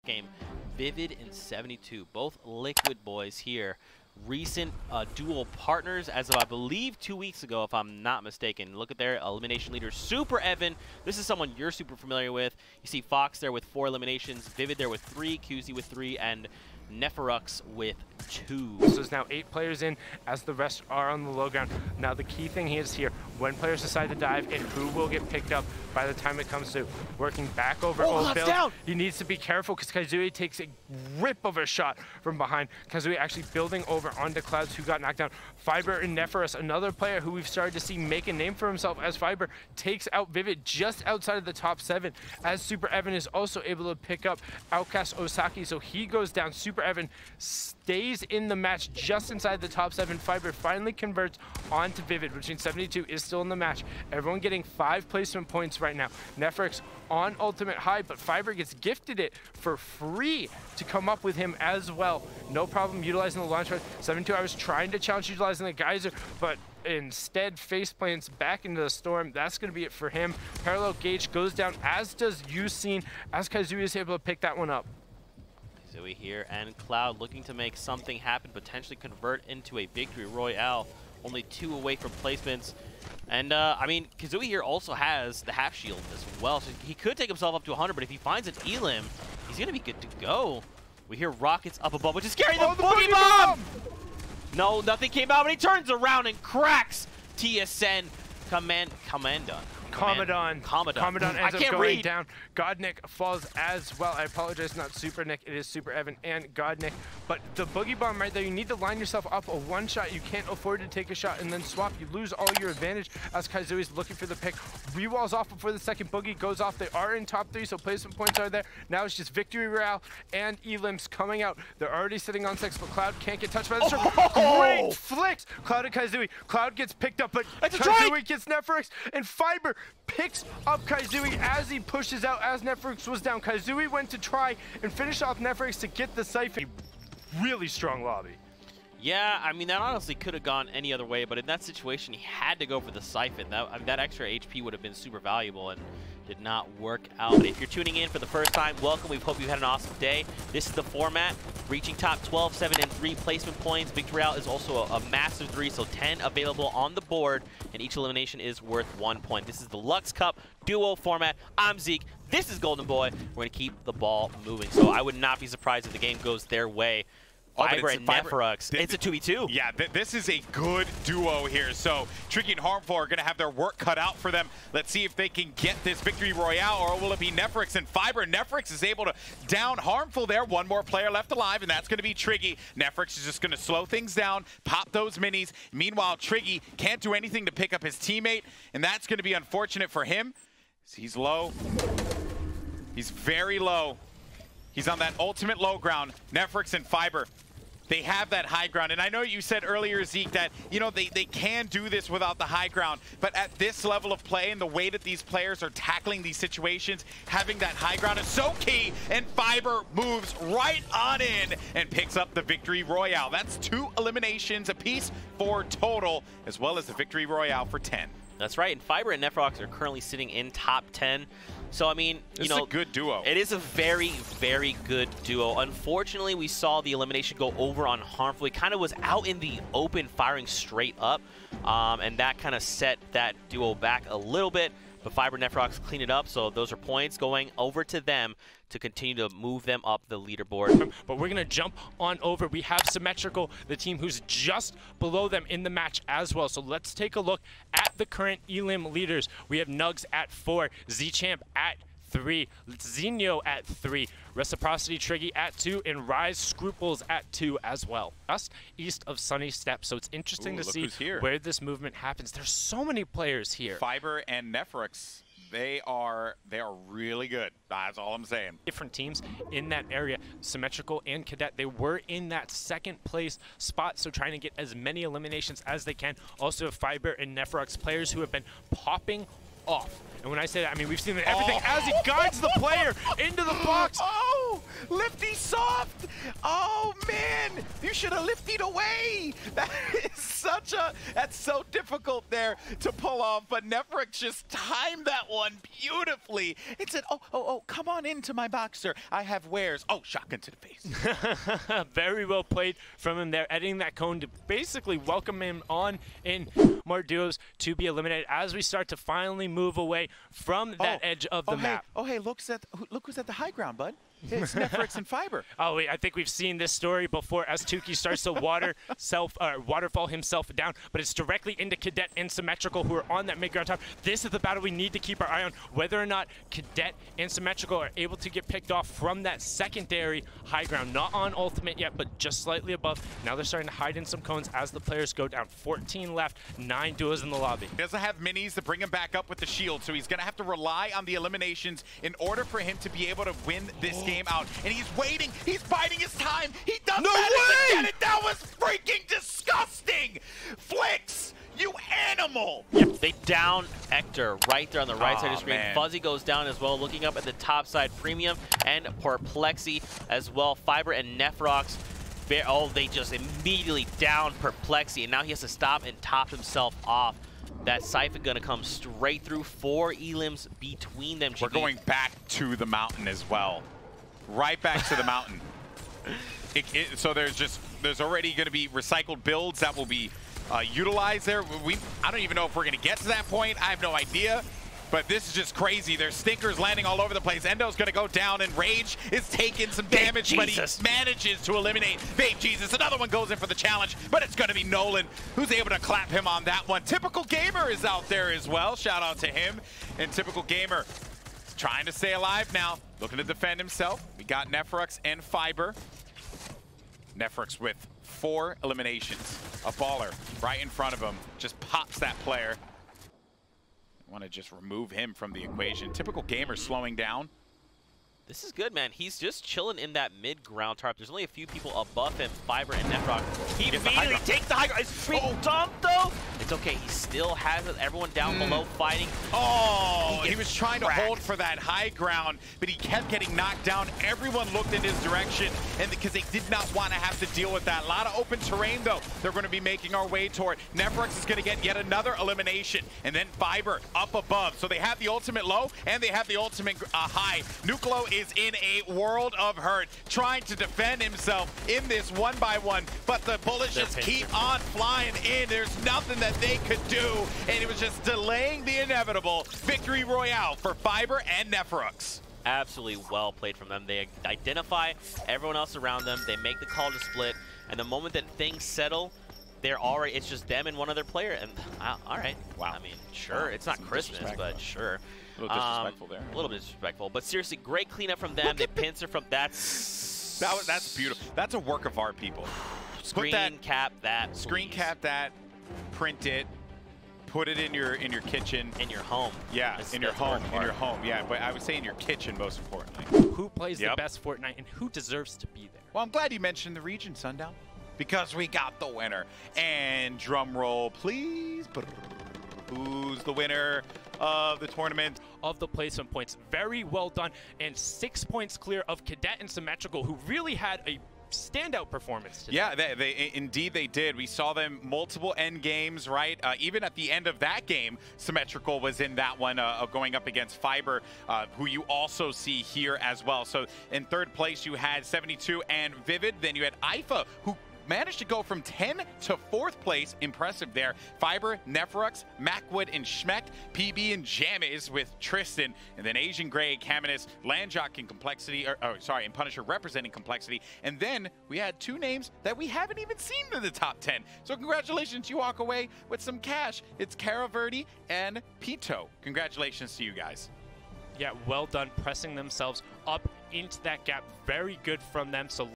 game. Vivid and 72, both Liquid boys here. Recent dual partners as of, I believe, 2 weeks ago, if I'm not mistaken. Look at their elimination leader, Super Evan. This is someone you're super familiar with. You see Fox there with 4 eliminations, Vivid there with 3, QZ with 3, and Neferux with 2. So there's now 8 players in, as the rest are on the low ground. Now the key thing is here, when players decide to dive and who will get picked up by the time it comes to working back over old build. Down. He needs to be careful because Kaizui takes a rip of a shot from behind. Kaizui actually building over onto Clouds, who got knocked down. Fiber and Neferus, another player who we've started to see make a name for himself as Fiber, takes out Vivid just outside of the top 7, as Super Evan is also able to pick up Outcast Osaki, so he goes down. Super Evan stays in the match just inside the top 7. Fiber finally converts onto Vivid, which means 72 is still in the match. Everyone getting 5 placement points right now. Neferix on ultimate high, but Fiber gets gifted it for free to come up with him as well. No problem utilizing the launch pad. 72 hours trying to challenge utilizing the geyser, but instead face plants back into the storm. That's going to be it for him. Parallel Gauge goes down, as does Yusin, as Kaizui is able to pick that one up. Zoe here and Cloud looking to make something happen, potentially convert into a victory royale. Only 2 away from placements. And, I mean, Kazooie here also has the half shield as well, so he could take himself up to 100, but if he finds an Elim, he's going to be good to go. We hear rockets up above, which is scary. The Boogie Bomb! No, nothing came out, but he turns around and cracks TSN Commandant ends up going down. Godnick falls as well. I apologize, not Super Nick. It is Super Evan and Godnick. But the Boogie Bomb right there, you need to line yourself up a one-shot. You can't afford to take a shot and then swap. You lose all your advantage as Kaizui's looking for the pick. Rewalls off before the second Boogie goes off. They are in top 3, so placement points are there. Now it's just Victory Royale and Elims coming out. They're already sitting on 6, but Cloud can't get touched by the circle. Great flicks! Cloud and Kaizui. Cloud gets picked up, but Kaizui gets Neferix, and Fiber picks up Kaizui as he pushes out as Neferix was down. Kaizui went to try and finish off Neferix to get the Siphon. Really strong lobby. Yeah, I mean, that honestly could have gone any other way, but in that situation, he had to go for the Siphon. That extra HP would have been super valuable and did not work out. If you're tuning in for the first time, welcome. We hope you've had an awesome day. This is the format, reaching top 12, 7, and 3 placement points. Victory Royale is also a massive 3, so 10 available on the board, and each elimination is worth 1 point. This is the Luxe Cup duo format. I'm Zeke. This is Golden Boy. We're going to keep the ball moving, so I would not be surprised if the game goes their way. Fiber and Neferux. It's a 2v2. Yeah, this is a good duo here. So Tricky and Harmful are going to have their work cut out for them. Let's see if they can get this Victory Royale, or will it be Neferux and Fiber? Neferux is able to down Harmful there. One more player left alive, and that's going to be Triggy. Neferux is just going to slow things down, pop those minis. Meanwhile, Triggy can't do anything to pick up his teammate, and that's going to be unfortunate for him. He's low. He's very low. He's on that ultimate low ground. Neferux and Fiber, they have that high ground. And I know you said earlier, Zeke, that, you know, they can do this without the high ground. But at this level of play and the way that these players are tackling these situations, having that high ground is so key. And Fiber moves right on in and picks up the Victory Royale. That's 2 eliminations apiece for total, as well as the Victory Royale for 10. That's right, and Fiber and Neferox are currently sitting in top 10. So, I mean, you know, it's a good duo. It is a very, very good duo. Unfortunately, we saw the elimination go over on Harmful. He kind of was out in the open firing straight up, and that kind of set that duo back a little bit. But Fiber and Neferox clean it up, so those are points going over to them to continue to move them up the leaderboard. But we're going to jump on over. We have Symmetrical, the team who's just below them in the match as well. So let's take a look at the current Elim leaders. We have Nugs at 4, Z-Champ at 3, Zinho at 3, Reciprocity Triggy at 2, and Rise Scruples at 2 as well. Just east of Sunny Step, so it's interesting to see where this movement happens. There's so many players here. Fiber and Neferux. They are really good. That's all I'm saying. Different teams in that area, Symmetrical and Cadet, they were in that 2nd place spot, so trying to get as many eliminations as they can. Also Fiber and Neferux, players who have been popping off. And when I say that, I mean we've seen everything as he guides the player into the box. Oh, Lifty soft. Oh man, You should have lifted away. That is that's so difficult there to pull off, but Nefrix just timed that one beautifully. It said, oh, come on into my box, sir. I have wares. Oh, shotgun to the face. Very well played from him there, editing that cone to basically welcome him on in more duos to be eliminated as we start to finally move away from that edge of the map. Hey, look who's at the high ground, bud. It's Nefrix and Fiber. Oh, wait, I think we've seen this story before as Tukey starts to waterfall himself down, but it's directly into Cadet and Symmetrical who are on that mid-ground top. This is the battle we need to keep our eye on, whether or not Cadet and Symmetrical are able to get picked off from that secondary high ground. Not on ultimate yet, but just slightly above. Now they're starting to hide in some cones as the players go down. 14 left, 9 duos in the lobby. He doesn't have minis to bring him back up with the shield, so he's going to have to rely on the eliminations in order for him to be able to win this game out. And he's waiting. He's biding his time. He does manage to get it. That was freaking disgusting. Flicks, you animal. Yep, they down Ector right there on the right side of the screen. Man. Fuzzy goes down as well, looking up at the top side. Premium and Perplexy as well. Fiber and Nefrox. They just immediately down Perplexy, and now he has to stop and top himself off. That Siphon gonna come straight through. 4 elims between them. We're going back to the mountain as well. Right back to the mountain. So there's already going to be recycled builds that will be utilized there. I don't even know if we're going to get to that point. I have no idea. But this is just crazy. There's stinkers landing all over the place. Endo's going to go down, and Rage is taking some damage, but he manages to eliminate Babe Jesus. Another one goes in for the challenge, but it's going to be Nolan who's able to clap him on that one. Typical Gamer is out there as well. Shout out to him. And Typical Gamer trying to stay alive now, looking to defend himself. We got Nefrix and Fiber. Nefrix with 4 eliminations. A baller right in front of him. Just pops that player. I want to just remove him from the equation. Typical Gamer slowing down. This is good, man. He's just chilling in that mid-ground tarp. There's only a few people above him, Fiber and Nefrox. He immediately takes the high ground. It's free dump, though. It's okay. He still has everyone down below fighting. Oh, he was trying to hold for that high ground, but he kept getting knocked down. Everyone looked in his direction, and because they did not want to have to deal with that. A lot of open terrain, though, they're going to be making our way toward. Nefrox is going to get yet another elimination, and then Fiber up above. So they have the ultimate low, and they have the ultimate high. Nuclo is in a world of hurt, trying to defend himself in this 1-by-1, but the bullets just keep on flying in. There's nothing that they could do, and it was just delaying the inevitable. Victory Royale for Fiber and Nefrux. Absolutely well played from them. They identify everyone else around them. They make the call to split, and the moment that things settle, it's just them and one other player, and all right. Wow. I mean, sure, it's not Christmas, but sure. A little disrespectful there. A little bit disrespectful, but seriously, great cleanup from them. They pincer from that's beautiful. That's a work of art, people. Screen cap that. Screen cap that. Print it. Put it in your kitchen. In your home. Yeah, in your home. In your home. Yeah, but I would say in your kitchen most importantly. Who plays the best Fortnite and who deserves to be there? Well, I'm glad you mentioned the region, Sundown, because we got the winner. And drum roll, please. Who's the winner of the tournament? Of the placement points. Very well done, and 6 points clear of Cadet and Symmetrical, who really had a standout performance today. Yeah, indeed they did. We saw them multiple end games, right? Even at the end of that game, Symmetrical was in that one going up against Fiber, who you also see here as well. So in third place, you had 72 and Vivid. Then you had IFA, who managed to go from 10 to 4th place. Impressive there. Fiber, Nefrux, Macwood, and Schmeck, PB and Jammies with Tristan, and then Asian Gray, Caminus, Landjock in Complexity, and Punisher representing Complexity. And then we had 2 names that we haven't even seen in the top 10. So congratulations, you walk away with some cash. It's Cara Verde and Pito. Congratulations to you guys. Yeah, well done, pressing themselves up into that gap. Very good from them. So